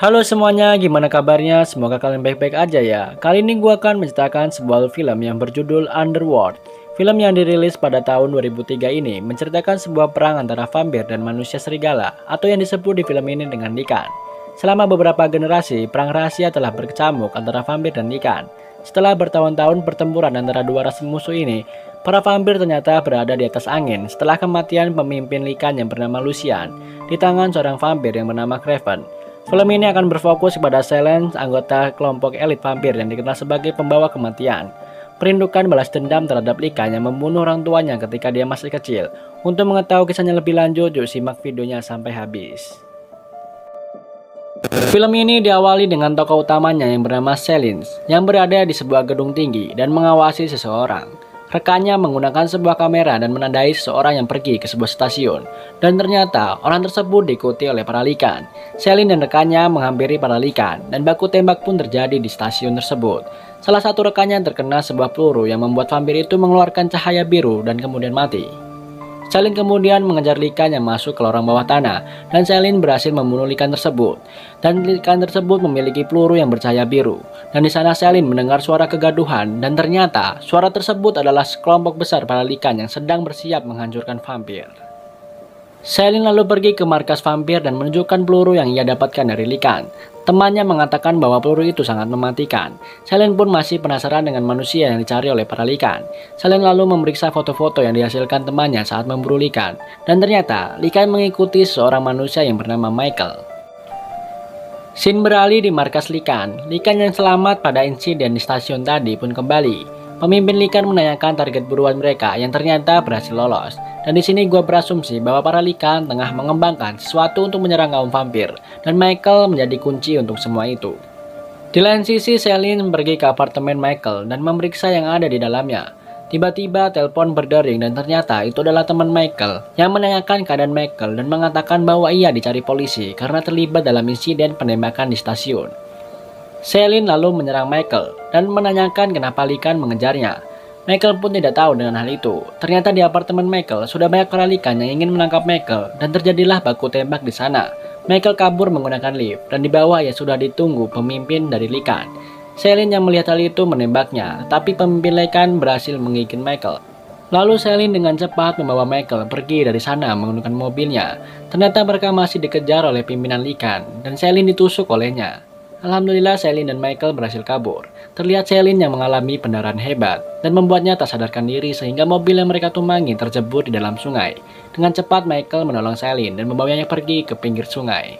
Halo semuanya, gimana kabarnya? Semoga kalian baik-baik aja ya. Kali ini gue akan menceritakan sebuah film yang berjudul Underworld. Film yang dirilis pada tahun 2003 ini menceritakan sebuah perang antara vampir dan manusia serigala, atau yang disebut di film ini dengan Lycan. Selama beberapa generasi, perang rahasia telah berkecamuk antara vampir dan Lycan. Setelah bertahun-tahun pertempuran antara dua ras musuh ini, para vampir ternyata berada di atas angin setelah kematian pemimpin Lycan yang bernama Lucian di tangan seorang vampir yang bernama Craven. Film ini akan berfokus kepada Silence, anggota kelompok elit vampir yang dikenal sebagai pembawa kematian. Merindukan balas dendam terhadap Lycan yang membunuh orang tuanya ketika dia masih kecil. Untuk mengetahui kisahnya lebih lanjut, yuk simak videonya sampai habis. Film ini diawali dengan tokoh utamanya yang bernama Silence, yang berada di sebuah gedung tinggi dan mengawasi seseorang. Rekannya menggunakan sebuah kamera dan menandai seseorang yang pergi ke sebuah stasiun. Dan ternyata orang tersebut diikuti oleh para Lycan. Selin dan rekannya menghampiri para Lycan dan baku tembak pun terjadi di stasiun tersebut. Salah satu rekannya terkena sebuah peluru yang membuat vampir itu mengeluarkan cahaya biru dan kemudian mati. Selin kemudian mengejar Lycan yang masuk ke lorong bawah tanah dan Selin berhasil membunuh Lycan tersebut. Dan Lycan tersebut memiliki peluru yang bercahaya biru. Dan di sana Selin mendengar suara kegaduhan dan ternyata suara tersebut adalah sekelompok besar para Lycan yang sedang bersiap menghancurkan vampir. Selin lalu pergi ke markas vampir dan menunjukkan peluru yang ia dapatkan dari Lycan. Temannya mengatakan bahwa peluru itu sangat mematikan. Selin pun masih penasaran dengan manusia yang dicari oleh para Lycan. Selin lalu memeriksa foto-foto yang dihasilkan temannya saat memburu Lycan. Dan ternyata Lycan mengikuti seorang manusia yang bernama Michael. Scene beralih di markas Lycan. Lycan yang selamat pada insiden di stasiun tadi pun kembali. Pemimpin Lycan menanyakan target buruan mereka yang ternyata berhasil lolos. Dan di sini gue berasumsi bahwa para Lycan tengah mengembangkan sesuatu untuk menyerang kaum vampir, dan Michael menjadi kunci untuk semua itu. Di lain sisi, Selin pergi ke apartemen Michael dan memeriksa yang ada di dalamnya. Tiba-tiba telepon berdering dan ternyata itu adalah teman Michael yang menanyakan keadaan Michael dan mengatakan bahwa ia dicari polisi karena terlibat dalam insiden penembakan di stasiun. Selin lalu menyerang Michael dan menanyakan kenapa Lycan mengejarnya. Michael pun tidak tahu dengan hal itu. Ternyata di apartemen Michael sudah banyak para Lycan yang ingin menangkap Michael dan terjadilah baku tembak di sana. Michael kabur menggunakan lift dan di bawah ia sudah ditunggu pemimpin dari Lycan. Selin yang melihat hal itu menembaknya, tapi pemimpin Lycan berhasil menggigit Michael. Lalu Selin dengan cepat membawa Michael pergi dari sana menggunakan mobilnya. Ternyata mereka masih dikejar oleh pimpinan Lycan dan Selin ditusuk olehnya. Alhamdulillah Selin dan Michael berhasil kabur. Terlihat Selin yang mengalami pendarahan hebat dan membuatnya tak sadarkan diri sehingga mobil yang mereka tumpangi terjebur di dalam sungai. Dengan cepat Michael menolong Selin dan membawanya pergi ke pinggir sungai.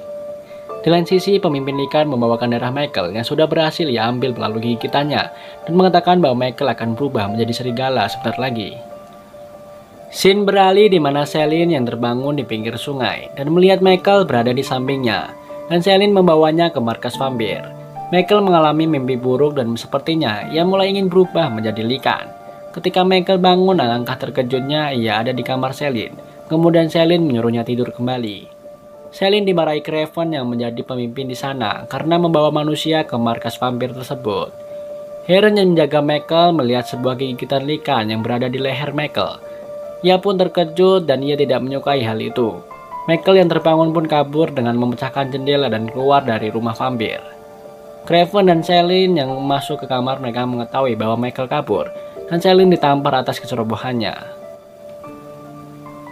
Di lain sisi pemimpin Lycan membawakan darah Michael yang sudah berhasil ia ambil melalui gigitannya dan mengatakan bahwa Michael akan berubah menjadi serigala sebentar lagi. Scene beralih di mana Selin yang terbangun di pinggir sungai dan melihat Michael berada di sampingnya. Dan Selin membawanya ke markas vampir. Michael mengalami mimpi buruk dan sepertinya ia mulai ingin berubah menjadi Lycan. Ketika Michael bangun, alangkah terkejutnya ia ada di kamar Selin. Kemudian Selin menyuruhnya tidur kembali. Selin dimarahi Craven yang menjadi pemimpin di sana karena membawa manusia ke markas vampir tersebut. Heron yang menjaga Michael melihat sebuah gigitan Lycan yang berada di leher Michael. Ia pun terkejut dan ia tidak menyukai hal itu. Michael yang terbangun pun kabur dengan memecahkan jendela dan keluar dari rumah vampir. Craven dan Selin yang masuk ke kamar mereka mengetahui bahwa Michael kabur dan Selin ditampar atas kecerobohannya.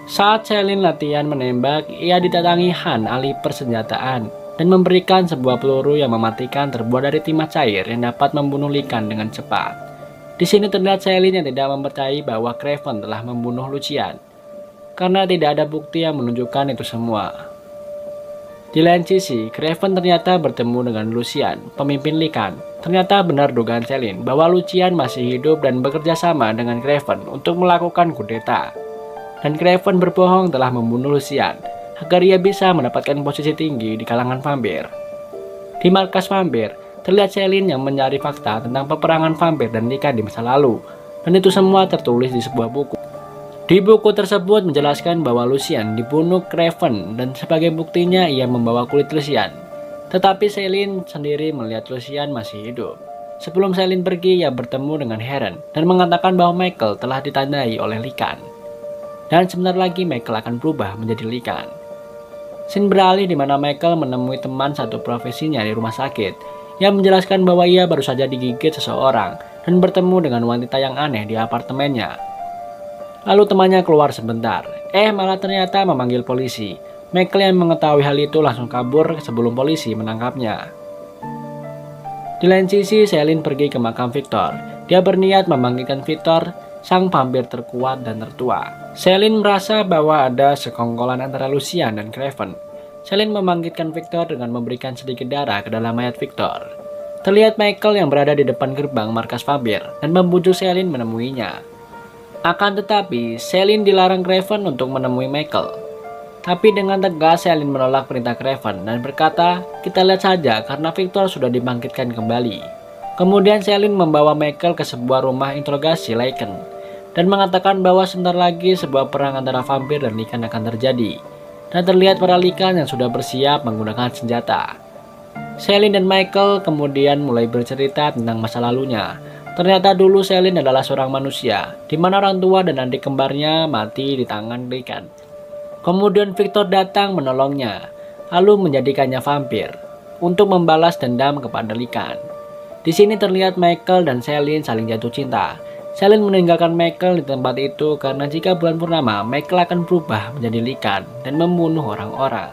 Saat Selin latihan menembak, ia didatangi Han ahli persenjataan dan memberikan sebuah peluru yang mematikan terbuat dari timah cair yang dapat membunuh Lycan dengan cepat. Di sini terlihat Selin yang tidak mempercayai bahwa Craven telah membunuh Lucian, karena tidak ada bukti yang menunjukkan itu semua. Di lain sisi, Craven ternyata bertemu dengan Lucian, pemimpin Lycan. Ternyata benar dugaan Selin bahwa Lucian masih hidup dan bekerja sama dengan Craven untuk melakukan kudeta. Dan Craven berbohong telah membunuh Lucian agar ia bisa mendapatkan posisi tinggi di kalangan vampir. Di markas vampir, terlihat Selin yang mencari fakta tentang peperangan vampir dan Lycan di masa lalu. Dan itu semua tertulis di sebuah buku. Di buku tersebut menjelaskan bahwa Lucian dibunuh Craven dan sebagai buktinya ia membawa kulit Lucian. Tetapi Selin sendiri melihat Lucian masih hidup. Sebelum Selin pergi, ia bertemu dengan Heron dan mengatakan bahwa Michael telah ditandai oleh Lycan. Dan sebentar lagi Michael akan berubah menjadi Lycan. Scene beralih di mana Michael menemui teman satu profesinya di rumah sakit yang menjelaskan bahwa ia baru saja digigit seseorang dan bertemu dengan wanita yang aneh di apartemennya. Lalu temannya keluar sebentar, malah ternyata memanggil polisi. Michael yang mengetahui hal itu langsung kabur sebelum polisi menangkapnya. Di lain sisi, Celine pergi ke makam Victor. Dia berniat membangkitkan Victor, sang vampir terkuat dan tertua. Celine merasa bahwa ada sekongkolan antara Lucian dan Craven. Celine membangkitkan Victor dengan memberikan sedikit darah ke dalam mayat Victor. Terlihat Michael yang berada di depan gerbang markas vampir dan membujuk Celine menemuinya. Akan tetapi, Celine dilarang Craven untuk menemui Michael. Tapi dengan tegas Celine menolak perintah Craven dan berkata, "Kita lihat saja karena Victor sudah dibangkitkan kembali." Kemudian Celine membawa Michael ke sebuah rumah interogasi Lycan dan mengatakan bahwa sebentar lagi sebuah perang antara vampir dan Lycan akan terjadi. Dan terlihat para Lycan yang sudah bersiap menggunakan senjata. Celine dan Michael kemudian mulai bercerita tentang masa lalunya. Ternyata dulu Celine adalah seorang manusia, di mana orang tua dan adik kembarnya mati di tangan Lycan. Kemudian Victor datang menolongnya, lalu menjadikannya vampir untuk membalas dendam kepada Lycan. Di sini terlihat Michael dan Celine saling jatuh cinta. Celine meninggalkan Michael di tempat itu karena jika bulan purnama, Michael akan berubah menjadi Lycan dan membunuh orang-orang.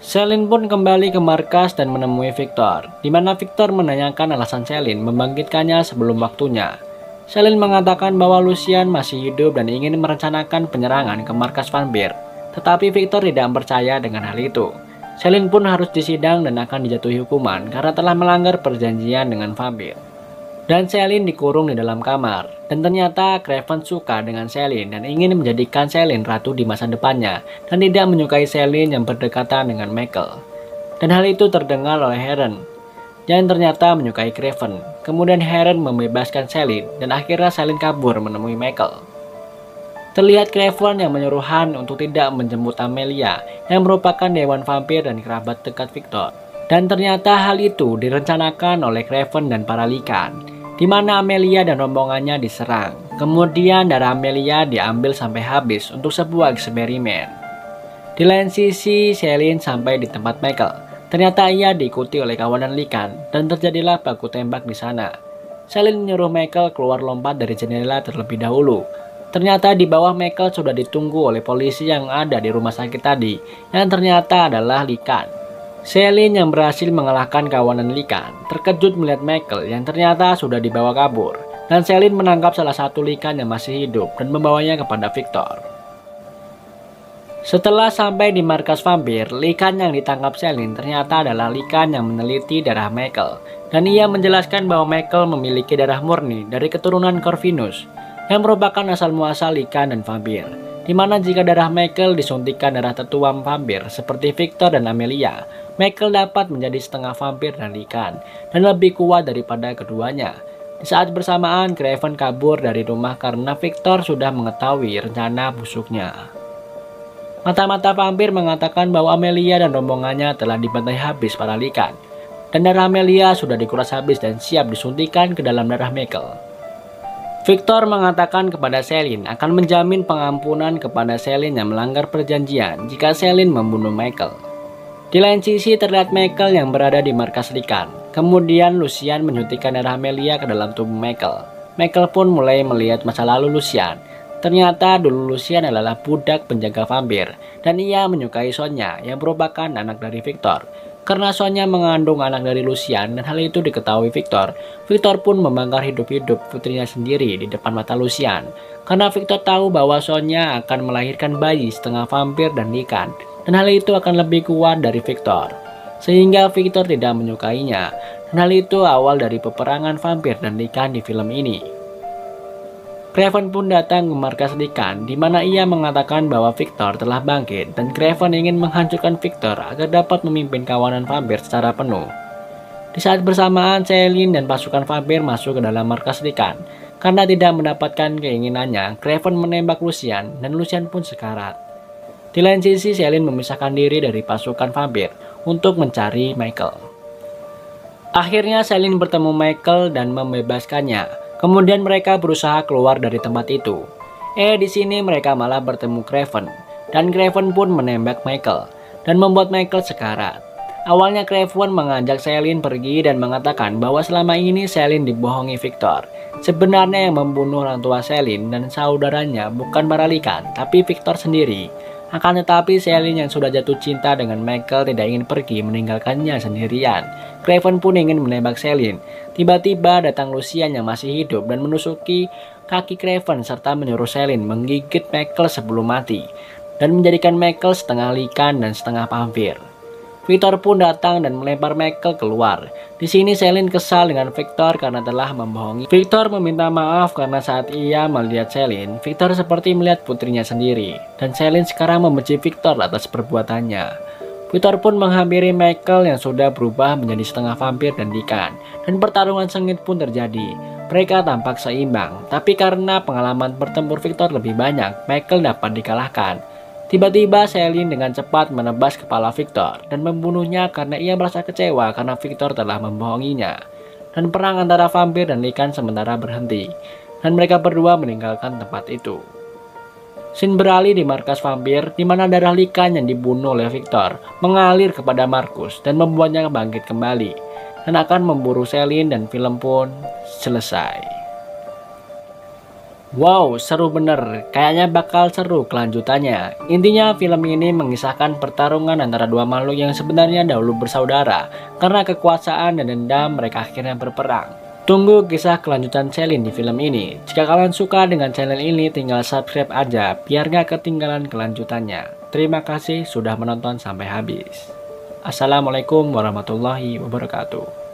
Celine pun kembali ke markas dan menemui Victor, di mana Victor menanyakan alasan Celine membangkitkannya sebelum waktunya. Celine mengatakan bahwa Lucian masih hidup dan ingin merencanakan penyerangan ke markas vampir, tetapi Victor tidak percaya dengan hal itu. Celine pun harus disidang dan akan dijatuhi hukuman karena telah melanggar perjanjian dengan vampir. Dan Celine dikurung di dalam kamar, dan ternyata Craven suka dengan Celine dan ingin menjadikan Celine ratu di masa depannya dan tidak menyukai Celine yang berdekatan dengan Michael. Dan hal itu terdengar oleh Heron yang ternyata menyukai Craven. Kemudian Heron membebaskan Celine dan akhirnya Celine kabur menemui Michael. Terlihat Craven yang menyuruh Han untuk tidak menjemput Amelia yang merupakan dewan vampir dan kerabat dekat Victor. Dan ternyata hal itu direncanakan oleh Craven dan para Lycan, di mana Amelia dan rombongannya diserang. Kemudian darah Amelia diambil sampai habis untuk sebuah eksperimen. Di lain sisi, Celine sampai di tempat Michael. Ternyata ia diikuti oleh kawanan Lycan dan terjadilah baku tembak di sana. Celine menyuruh Michael keluar lompat dari jendela terlebih dahulu. Ternyata di bawah Michael sudah ditunggu oleh polisi yang ada di rumah sakit tadi, yang ternyata adalah Lycan. Celine yang berhasil mengalahkan kawanan Lycan terkejut melihat Michael yang ternyata sudah dibawa kabur. Dan Celine menangkap salah satu Lycan yang masih hidup dan membawanya kepada Victor. Setelah sampai di markas vampir, Lycan yang ditangkap Celine ternyata adalah Lycan yang meneliti darah Michael. Dan ia menjelaskan bahwa Michael memiliki darah murni dari keturunan Corvinus, yang merupakan asal muasal Lycan dan vampir. Di mana jika darah Michael disuntikkan darah tetua vampir seperti Victor dan Amelia, Michael dapat menjadi setengah vampir dan Lycan, dan lebih kuat daripada keduanya. Di saat bersamaan, Craven kabur dari rumah karena Victor sudah mengetahui rencana busuknya. Mata-mata vampir mengatakan bahwa Amelia dan rombongannya telah dibantai habis para Lycan, dan darah Amelia sudah dikuras habis dan siap disuntikan ke dalam darah Michael. Victor mengatakan kepada Celine akan menjamin pengampunan kepada Celine yang melanggar perjanjian jika Celine membunuh Michael. Di lain sisi terlihat Michael yang berada di markas Lycan. Kemudian Lucian menyuntikkan darah Amelia ke dalam tubuh Michael. Michael pun mulai melihat masa lalu Lucian. Ternyata dulu Lucian adalah budak penjaga vampir dan ia menyukai Sonya yang merupakan anak dari Victor. Karena Sonya mengandung anak dari Lucian dan hal itu diketahui Victor, Victor pun membanggar hidup-hidup putrinya sendiri di depan mata Lucian. Karena Victor tahu bahwa Sonya akan melahirkan bayi setengah vampir dan Lycan, dan hal itu akan lebih kuat dari Victor. Sehingga Victor tidak menyukainya, dan hal itu awal dari peperangan vampir dan Lycan di film ini. Craven pun datang ke markas Lycan, di mana ia mengatakan bahwa Victor telah bangkit dan Craven ingin menghancurkan Victor agar dapat memimpin kawanan vampir secara penuh. Di saat bersamaan, Celine dan pasukan vampir masuk ke dalam markas Lycan. Karena tidak mendapatkan keinginannya, Craven menembak Lucian dan Lucian pun sekarat. Di lain sisi, Celine memisahkan diri dari pasukan vampir untuk mencari Michael. Akhirnya Celine bertemu Michael dan membebaskannya. Kemudian mereka berusaha keluar dari tempat itu. Di sini mereka malah bertemu Craven, dan Craven pun menembak Michael. dan membuat Michael sekarat. Awalnya Craven mengajak Celine pergi dan mengatakan bahwa selama ini Celine dibohongi Victor. Sebenarnya yang membunuh orang tua Celine dan saudaranya bukan para Lycan, tapi Victor sendiri. Akan tetapi Celine yang sudah jatuh cinta dengan Michael tidak ingin pergi meninggalkannya sendirian. Craven pun ingin menembak Celine. Tiba-tiba datang Lucien yang masih hidup dan menusuki kaki Craven serta menyuruh Celine menggigit Michael sebelum mati dan menjadikan Michael setengah Lycan dan setengah vampir. Victor pun datang dan melempar Michael keluar. Di sini Celine kesal dengan Victor karena telah membohongi. Victor meminta maaf karena saat ia melihat Celine, Victor seperti melihat putrinya sendiri. Dan Celine sekarang membenci Victor atas perbuatannya. Victor pun menghampiri Michael yang sudah berubah menjadi setengah vampir dan Lycan. Dan pertarungan sengit pun terjadi. Mereka tampak seimbang, tapi karena pengalaman bertempur Victor lebih banyak, Michael dapat dikalahkan. Tiba-tiba Celine dengan cepat menebas kepala Victor dan membunuhnya karena ia merasa kecewa karena Victor telah membohonginya. Dan perang antara vampir dan Lycan sementara berhenti, dan mereka berdua meninggalkan tempat itu. Scene beralih di markas vampir, di mana darah Lycan yang dibunuh oleh Victor mengalir kepada Marcus dan membuatnya bangkit kembali, dan akan memburu Celine dan film pun selesai. Wow, seru bener. Kayaknya bakal seru kelanjutannya. Intinya film ini mengisahkan pertarungan antara dua makhluk yang sebenarnya dahulu bersaudara. Karena kekuasaan dan dendam mereka akhirnya berperang. Tunggu kisah kelanjutan Celine di film ini. Jika kalian suka dengan channel ini, tinggal subscribe aja biar gak ketinggalan kelanjutannya. Terima kasih sudah menonton sampai habis. Assalamualaikum warahmatullahi wabarakatuh.